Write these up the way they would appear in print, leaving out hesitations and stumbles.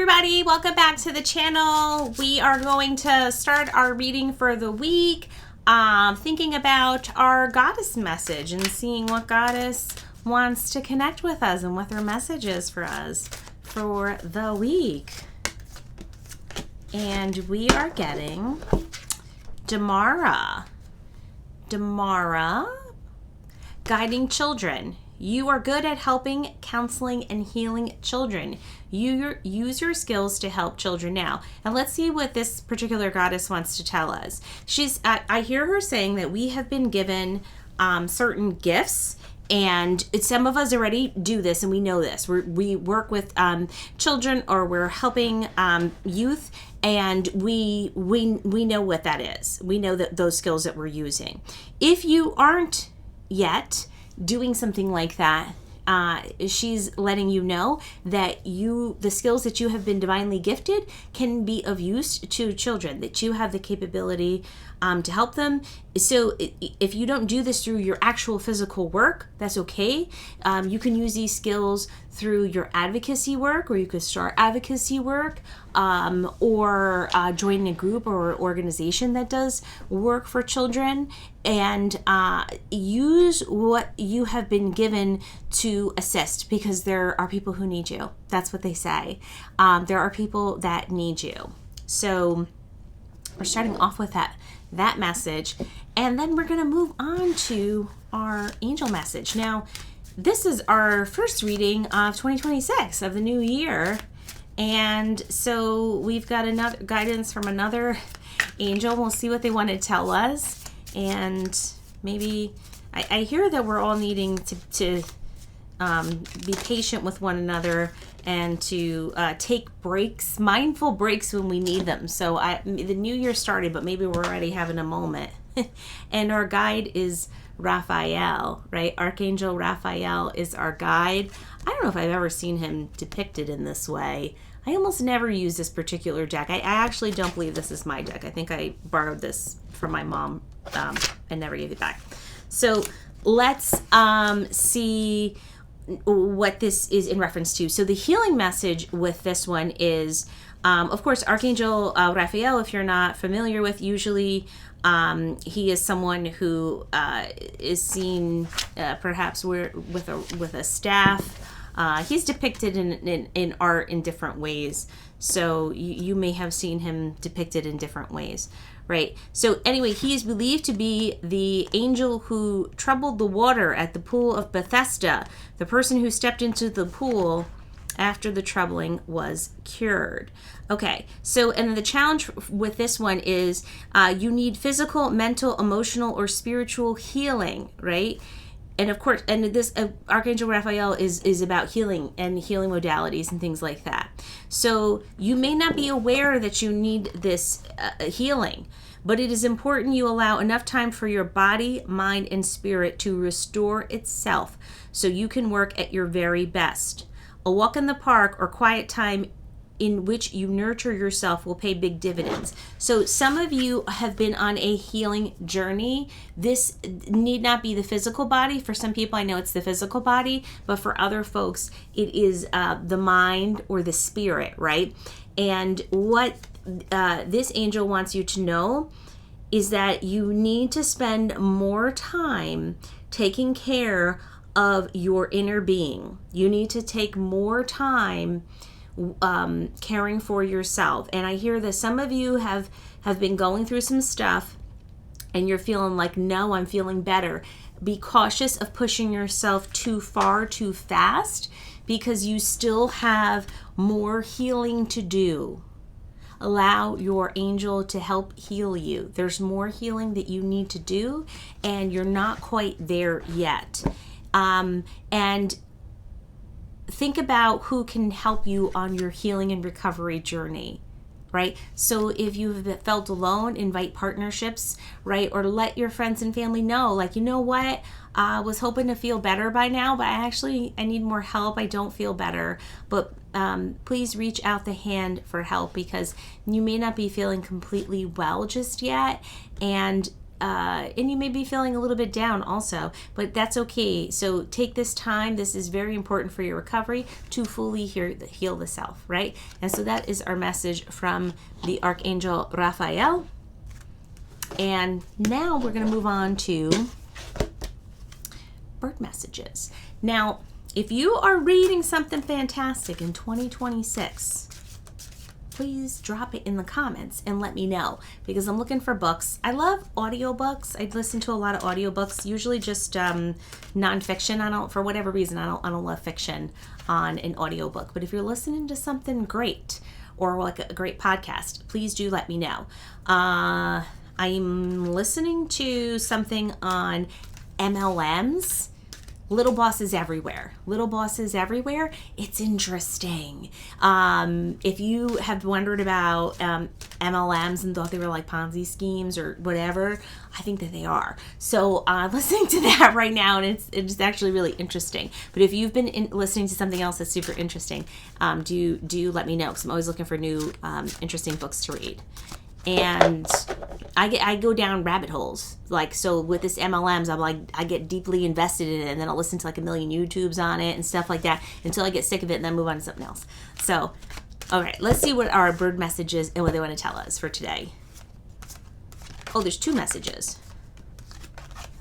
everybody, welcome back to the channel. We are going to start our reading for the week, thinking about our goddess message and seeing what goddess wants to connect with us and what their message is for us for the week. And we are getting Damara, guiding children. You are good at helping, counseling, and healing children. You use your skills to help children now. And let's see what this particular goddess wants to tell us. I hear her saying that we have been given certain gifts, and some of us already do this, and we know this. We work with children, or we're helping youth, and we know what that is. We know that those skills that we're using. If you aren't yet doing something like that, she's letting you know that the skills that you have been divinely gifted can be of use to children, that you have the capability to help them. So if you don't do this through your actual physical work, that's okay. You can use these skills through your advocacy work, or you could start advocacy work, or join a group or organization that does work for children, and use what you have been given to assist, because there are people who need you. That's what they say. There are people that need you. So we're starting off with that message, and then we're going to move on to our angel message. Now, this is our first reading of 2026, of the new year, and so we've got another guidance from another angel. We'll see what they want to tell us, and maybe I hear that we're all needing to be patient with one another, and to take breaks, mindful breaks when we need them. So the new year started, but maybe we're already having a moment. And our guide is Raphael, right? Archangel Raphael is our guide. I don't know if I've ever seen him depicted in this way. I almost never use this particular deck. I actually don't believe this is my deck. I think I borrowed this from my mom and never gave it back. So let's see what this is in reference to. So the healing message with this one is, of course, Archangel Raphael, if you're not familiar with, usually he is someone who is seen perhaps with a staff. He's depicted in art in different ways. So you may have seen him depicted in different ways. Right. So anyway, he is believed to be the angel who troubled the water at the pool of Bethesda, the person who stepped into the pool after the troubling was cured. Okay, so and the challenge with this one is you need physical, mental, emotional, or spiritual healing, right? And of course, and this Archangel Raphael is about healing and healing modalities and things like that. So you may not be aware that you need this healing, but it is important you allow enough time for your body, mind, and spirit to restore itself so you can work at your very best. A walk in the park or quiet time in which you nurture yourself will pay big dividends. So some of you have been on a healing journey. This need not be the physical body. For some people, I know it's the physical body, but for other folks, it is the mind or the spirit, right? And what this angel wants you to know is that you need to spend more time taking care of your inner being. You need to take more time caring for yourself. And I hear that some of you have been going through some stuff and you're feeling like, no, I'm feeling better. Be cautious of pushing yourself too far, too fast, because you still have more healing to do. Allow your angel to help heal you. There's more healing that you need to do, and you're not quite there yet. And think about who can help you on your healing and recovery journey, right? So if you've felt alone, invite partnerships, right? Or let your friends and family know, like, you know what? I was hoping to feel better by now, but I need more help. I don't feel better. But please reach out the hand for help, because you may not be feeling completely well just yet. And and you may be feeling a little bit down also, but that's okay. So take this time. This is very important for your recovery to fully heal the self, right? And so that is our message from the Archangel Raphael. And now we're going to move on to bird messages. Now, if you are reading something fantastic in 2026, please drop it in the comments and let me know, because I'm looking for books. I love audiobooks. I listen to a lot of audiobooks, usually just nonfiction. For whatever reason, I don't love fiction on an audiobook. But if you're listening to something great or like a great podcast, please do let me know. I'm listening to something on MLMs. Little bosses everywhere. Little bosses everywhere. It's interesting. If you have wondered about MLMs and thought they were like Ponzi schemes or whatever, I think that they are. So listening to that right now, and it's actually really interesting. But if you've been listening to something else that's super interesting, do let me know, because I'm always looking for new interesting books to read. And I go down rabbit holes. Like, so with this MLMs, I get deeply invested in it, and then I'll listen to like a million YouTubes on it and stuff like that until I get sick of it, and then move on to something else. So, all right, let's see what our bird message is and what they want to tell us for today. Oh, there's 2 messages.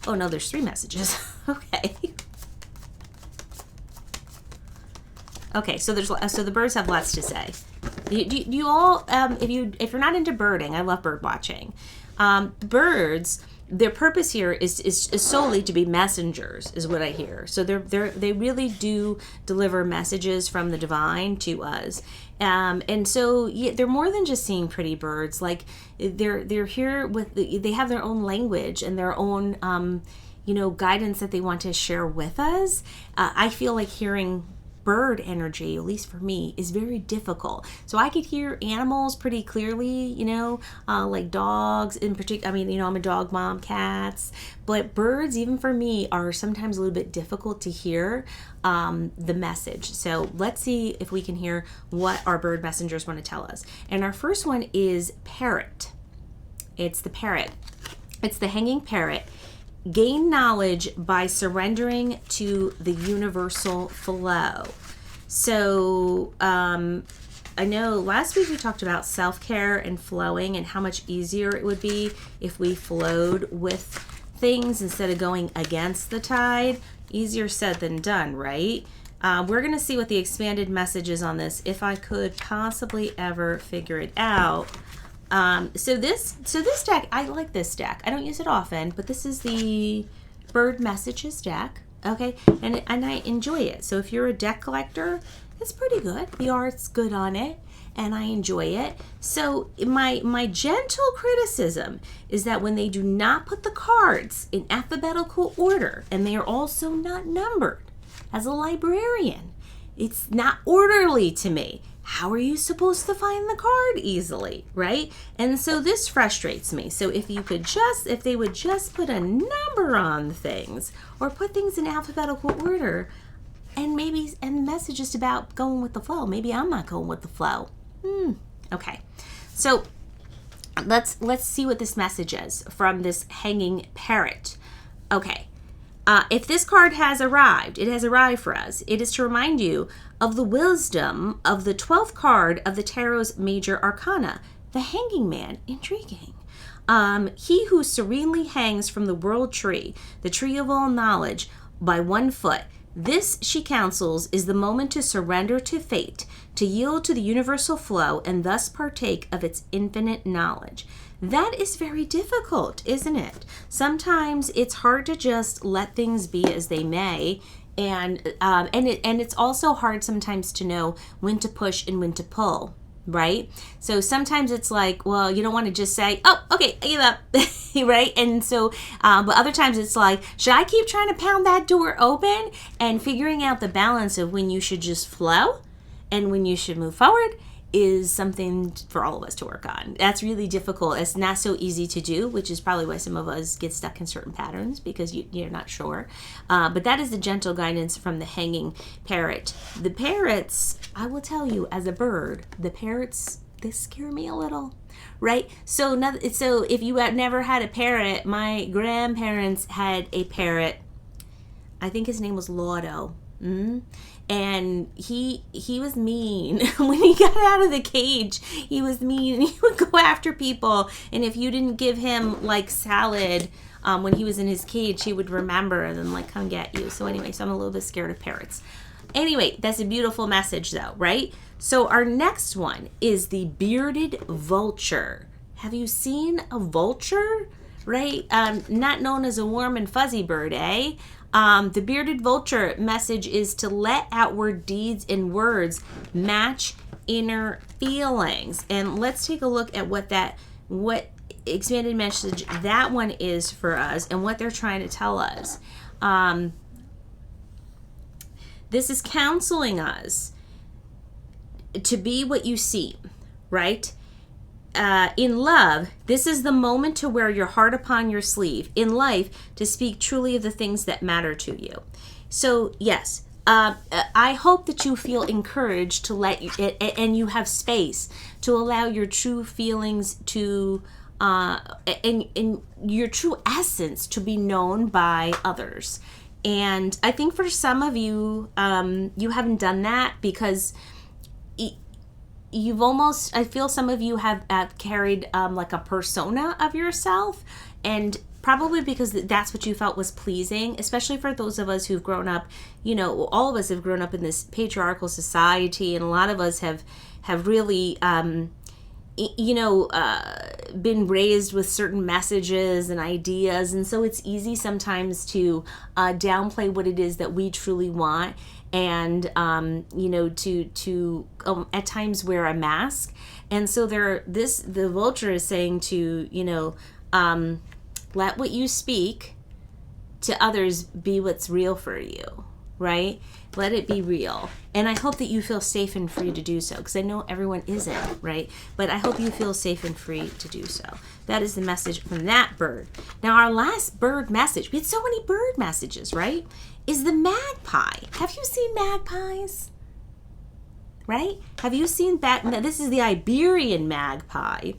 Oh no, there's 3 messages. Okay. Okay, so the birds have lots to say. You all, if you're not into birding, I love bird watching. Birds, their purpose here is solely to be messengers, is what I hear. So they really do deliver messages from the divine to us. And so they're more than just seeing pretty birds. Like they're here they have their own language and their own guidance that they want to share with us. I feel like hearing bird energy, at least for me, is very difficult. So I could hear animals pretty clearly, like dogs in particular. I mean, I'm a dog mom, cats, but birds, even for me, are sometimes a little bit difficult to hear the message. So let's see if we can hear what our bird messengers want to tell us. And our first one is parrot. It's the parrot. It's the hanging parrot. Gain knowledge by surrendering to the universal flow. So I know last week we talked about self-care and flowing and how much easier it would be if we flowed with things instead of going against the tide. Easier said than done, right? We're going to see what the expanded message is on this, if I could possibly ever figure it out. So this deck, I like this deck. I don't use it often, but this is the bird messages deck. Okay, and I enjoy it. So if you're a deck collector, it's pretty good. The art's good on it, and I enjoy it. So my gentle criticism is that when they do not put the cards in alphabetical order, and they are also not numbered, as a librarian, it's not orderly to me. How are you supposed to find the card easily, right? And so this frustrates me. So if they would just put a number on things, or put things in alphabetical order, and the message is about going with the flow. Maybe I'm not going with the flow. Okay. So let's see what this message is from this hanging parrot. Okay. If this card has arrived, it has arrived for us. It is to remind you of the wisdom of the 12th card of the Tarot's major arcana, the Hanging Man. Intriguing. He who serenely hangs from the world tree, the tree of all knowledge, by 1 foot. This, she counsels, is the moment to surrender to fate, to yield to the universal flow, and thus partake of its infinite knowledge. That is very difficult, isn't it? Sometimes it's hard to just let things be as they may, and it's also hard sometimes to know when to push and when to pull, right? So sometimes it's like, well, you don't want to just say, oh, okay, I give up, right? And so, but other times it's like, should I keep trying to pound that door open, and figuring out the balance of when you should just flow and when you should move forward is something for all of us to work on. That's really difficult. It's not so easy to do, which is probably why some of us get stuck in certain patterns, because you're not sure. But that is the gentle guidance from the hanging parrot. The parrots, I will tell you, as a bird, the parrots they scare me a little, right? So if you have never had a parrot, my grandparents had a parrot. I think his name was Laudo. And he was mean. When he got out of the cage, he was mean. He would go after people. And if you didn't give him like salad when he was in his cage, he would remember and then like come get you. So anyway, so I'm a little bit scared of parrots. Anyway, that's a beautiful message though, right? So our next one is the bearded vulture. Have you seen a vulture? Right? Not known as a warm and fuzzy bird, eh? The bearded vulture message is to let outward deeds and words match inner feelings. And let's take a look at what expanded message that one is for us and what they're trying to tell us. This is counseling us to be what you see, right? In love, this is the moment to wear your heart upon your sleeve. In life, to speak truly of the things that matter to you. So, yes, I hope that you feel encouraged to and you have space to allow your true feelings to, and your true essence to be known by others. And I think for some of you, you haven't done that because you've almost, I feel some of you have carried like a persona of yourself, and probably because that's what you felt was pleasing, especially for those of us who've grown up, all of us have grown up in this patriarchal society, and a lot of us have really, been raised with certain messages and ideas, and so it's easy sometimes to downplay what it is that we truly want, and to at times wear a mask. And so the vulture is saying to let what you speak to others be what's real for you, right? Let it be real. And I hope that you feel safe and free to do so, because I know everyone isn't, right? But I hope you feel safe and free to do so. That is the message from that bird. Now, our last bird message, we had so many bird messages, right? Is the magpie. Have you seen magpies? Right? Have you seen that? This is the Iberian magpie.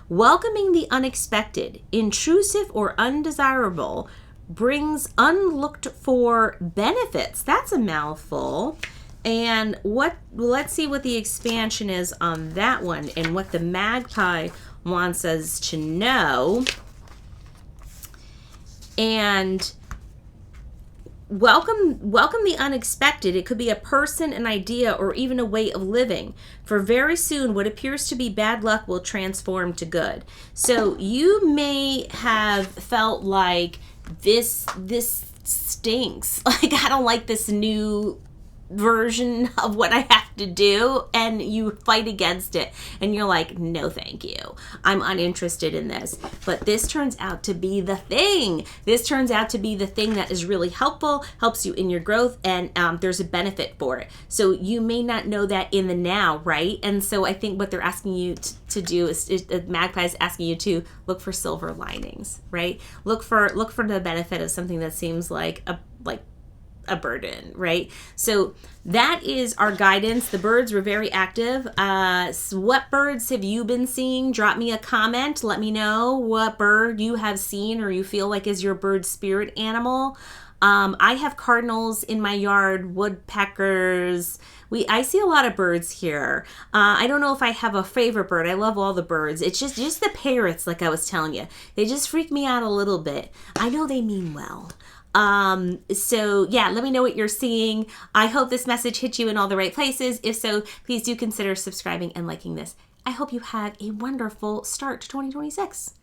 Welcoming the unexpected, intrusive, or undesirable brings unlooked for benefits. That's a mouthful. And let's see what the expansion is on that one and what the magpie wants us to know. And welcome the unexpected. It could be a person, an idea, or even a way of living. For very soon, what appears to be bad luck will transform to good. So you may have felt like this stinks. Like, I don't like this new version of what I have to do, and you fight against it, and you're like, no thank you, I'm uninterested in this. But this turns out to be the thing. This turns out to be the thing that is really helpful, helps you in your growth, and there's a benefit for it. So you may not know that in the now, right? And so I think what they're asking you to do is the magpie is asking you to look for silver linings, right? Look for the benefit of something that seems like a burden, right? So that is our guidance. The birds were very active. What birds have you been seeing? Drop me a comment. Let me know what bird you have seen or you feel like is your bird spirit animal. I have cardinals in my yard, woodpeckers. I see a lot of birds here. I don't know if I have a favorite bird. I love all the birds. It's just the parrots, like I was telling you. They just freak me out a little bit. I know they mean well. So yeah, let me know what you're seeing. I hope this message hit you in all the right places. If so, please do consider subscribing and liking this. I hope you have a wonderful start to 2026.